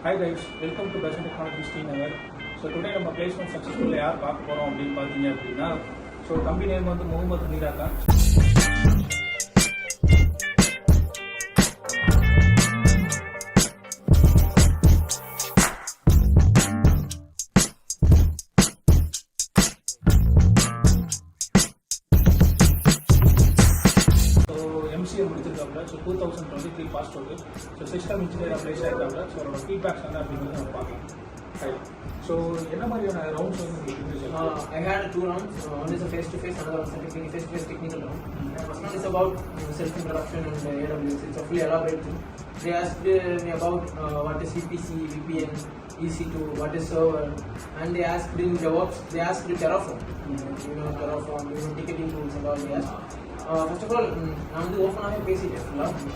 Hi guys, welcome to Besant Technologies T Nagar. So today நம்ம placement successful யார் பார்க்க போறோம் அப்படின்னு பாத்தீங்க அப்படின்னா தம்பி நேம் வந்து Meerakhan. முடிச்சிருக்காங்க. So 2023 pass out. So system இன்ஜினியராக ப்ளேஸ் ஆகிருக்காங்க. ஸோ அவரோட ஃபீட்பேக்ஸ் வந்து அப்படிங்கிறது நம்ம பார்க்கலாம். ஸோ என்ன மாதிரியான ரவுண்ட்ஸ் வந்து I had 2 rounds. One is a face-to-face, another one is a face-to-face technical round. First one is about self-introduction and AWS. It's a fully elaborate thing. They asked me about what is VPC, VPN, EC2, what is server, and they asked in Devops, they asked Terraform. Terraform, ticketing tools and all they asked. First of all, நான் வந்து ஓப்பனாகவே பேசிட்டேன்.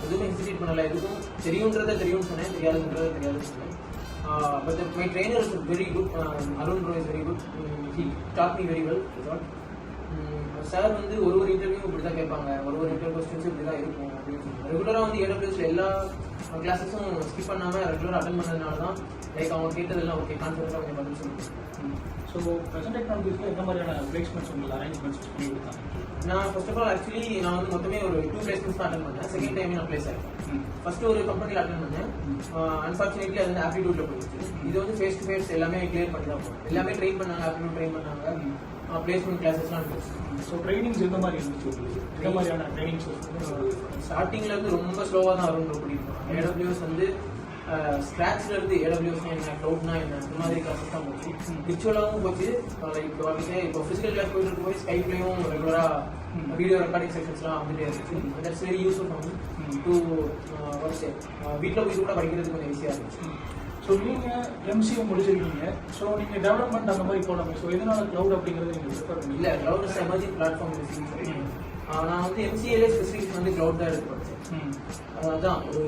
எதுவும் hesitate பண்ணலை. எதுவும் தெரியும்னு சொன்னேன், தெரியாதுன்னு சொன்னேன். But my trainer is very good. Arun bro is very good. He taught me very well. Sir வந்து ஒரு இன்டர்வியூ இப்படி தான் கேட்பாங்க, ஒரு இன்டர்வியூ கொஸ்டின்ஸ் இப்படி தான் இருக்கும் அப்படின்னு சொல்லுவாங்க. ரெகுலராக வந்து ஏடபிள்யூஎஸ்ல எல்லா கிளாஸஸும் ஸ்கிப் பண்ணாமல் ரெகுலராக அட்டன் பண்ணதுனால தான் லைக் அவங்க கேட்டதெல்லாம் ஓகே கான்ஃபிடென்ட்டாக அவங்க பதில் சொல்லுவாங்க. ஸோ ப்ரெசென்ட் டெக்னாலஜிஸில் என்ன மாதிரியான பிளேஸ்மெண்ட்ஸ் உங்களுக்கு அரேஞ்ச்மெண்ட்ஸ் பண்ணி கொடுத்தாங்க? நான் ஃபர்ஸ்ட் ஆஃப் ஆல் ஆக்சுவலி நான் வந்து மொத்தமே ஒரு 2 பிளேஸ்மெண்ட்ஸ் தான் அட்டன் பண்ணேன். செகண்ட் டைம் நான் பிளேஸ் ஆகிட்டேன். ஃபர்ஸ்ட் ஒரு கம்பெனியில் அட்டன் பண்ணேன். அன்ஃபார்ச்சுனேட்லி அது வந்து ஆப்டிடியூட்ல போயிடுச்சு. இது வந்து ஃபேஸ் டு ஃபேஸ் எல்லாமே கிளியர் பண்ணி தான் போகும். எல்லாமே ட்ரெயின் பண்ணாங்க, ஆப்டிடியூட் ட்ரெயின் பண்ணாங்க, பிளேஸ்மெண்ட் கிளாஸஸ்லாம் இருந்துச்சு. ஸோ ட்ரைனிங்ஸ் எந்த மாதிரி இருந்துச்சு உங்களுக்கு? எந்த மாதிரியான ட்ரைனிங்ஸ்? ஸ்டார்டிங்ல இருந்து ரொம்ப ஸ்லோவாக தான் வரும் பிடிக்கும். ஏடபிள்யூஎஸ் வந்து ஸ்கிராச்ல இருந்து ஏடபிள்யூஎஸ் என்ன, க்ளவுட்னா என்ன, இந்த மாதிரி கிளாஸஸ் தான் போச்சு. விர்ச்சுவலாகவும் போச்சு. லைக் வாட்டிக்கே இப்போ ஃபிசிக்கல் கிளாஸ் போயிட்டு இருக்கும் போது ஸ்கைப்லையும் ரெகுலராக வீடியோ ரெக்கார்டிங் செக்ஷன்ஸ்லாம் வந்துட்டே இருந்துச்சு. That's very useful for me to work. வீட்டில் போய் கூட படிக்கிறது கொஞ்சம் ஈஸியாக இருந்துச்சு. ஸோ நீங்கள் எம்சிஏ முடிச்சிருக்கீங்க. ஸோ நீங்கள் டெவலப்மெண்ட் அந்த மாதிரி போகலாமே. ஸோ எதனால க்ளவுட் அப்படிங்கிறது நீங்கள் ப்ரிஃபர் பண்ணி? இல்லை, க்ளவுட் இஸ் எமர்ஜிங் பிளாட்ஃபார்ம். நான் வந்து எம்சிஏலே ஸ்பெசிஃபிக் வந்து க்ளவுட் தான் எடுத்து படித்தேன். அதான் ஒரு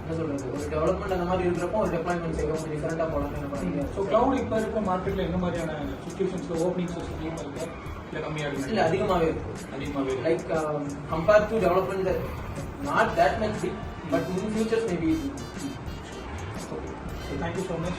என்ன சொல்கிறது, ஒரு டெவலப்மெண்ட் அந்த மாதிரி இருக்கிறப்போ ஒரு டெப்ளாய்மெண்ட் செய்ய கொஞ்சம் டிஃபரெண்ட்டாக போகலாம். ஸோ க்ளவுட் இப்போ இருக்கிற மார்க்கெட்டில் என்ன மாதிரியான சுச்சுவேஷன்ஸில் ஓப்பனிங்ஸ் அதிகமாக இருக்குது, இல்லை கம்மியாக இருக்குது? இல்லை, அதிகமாகவே அதிகமாகவே like compared to development not that much big, but in futures maybe. Okay. So thank you so much.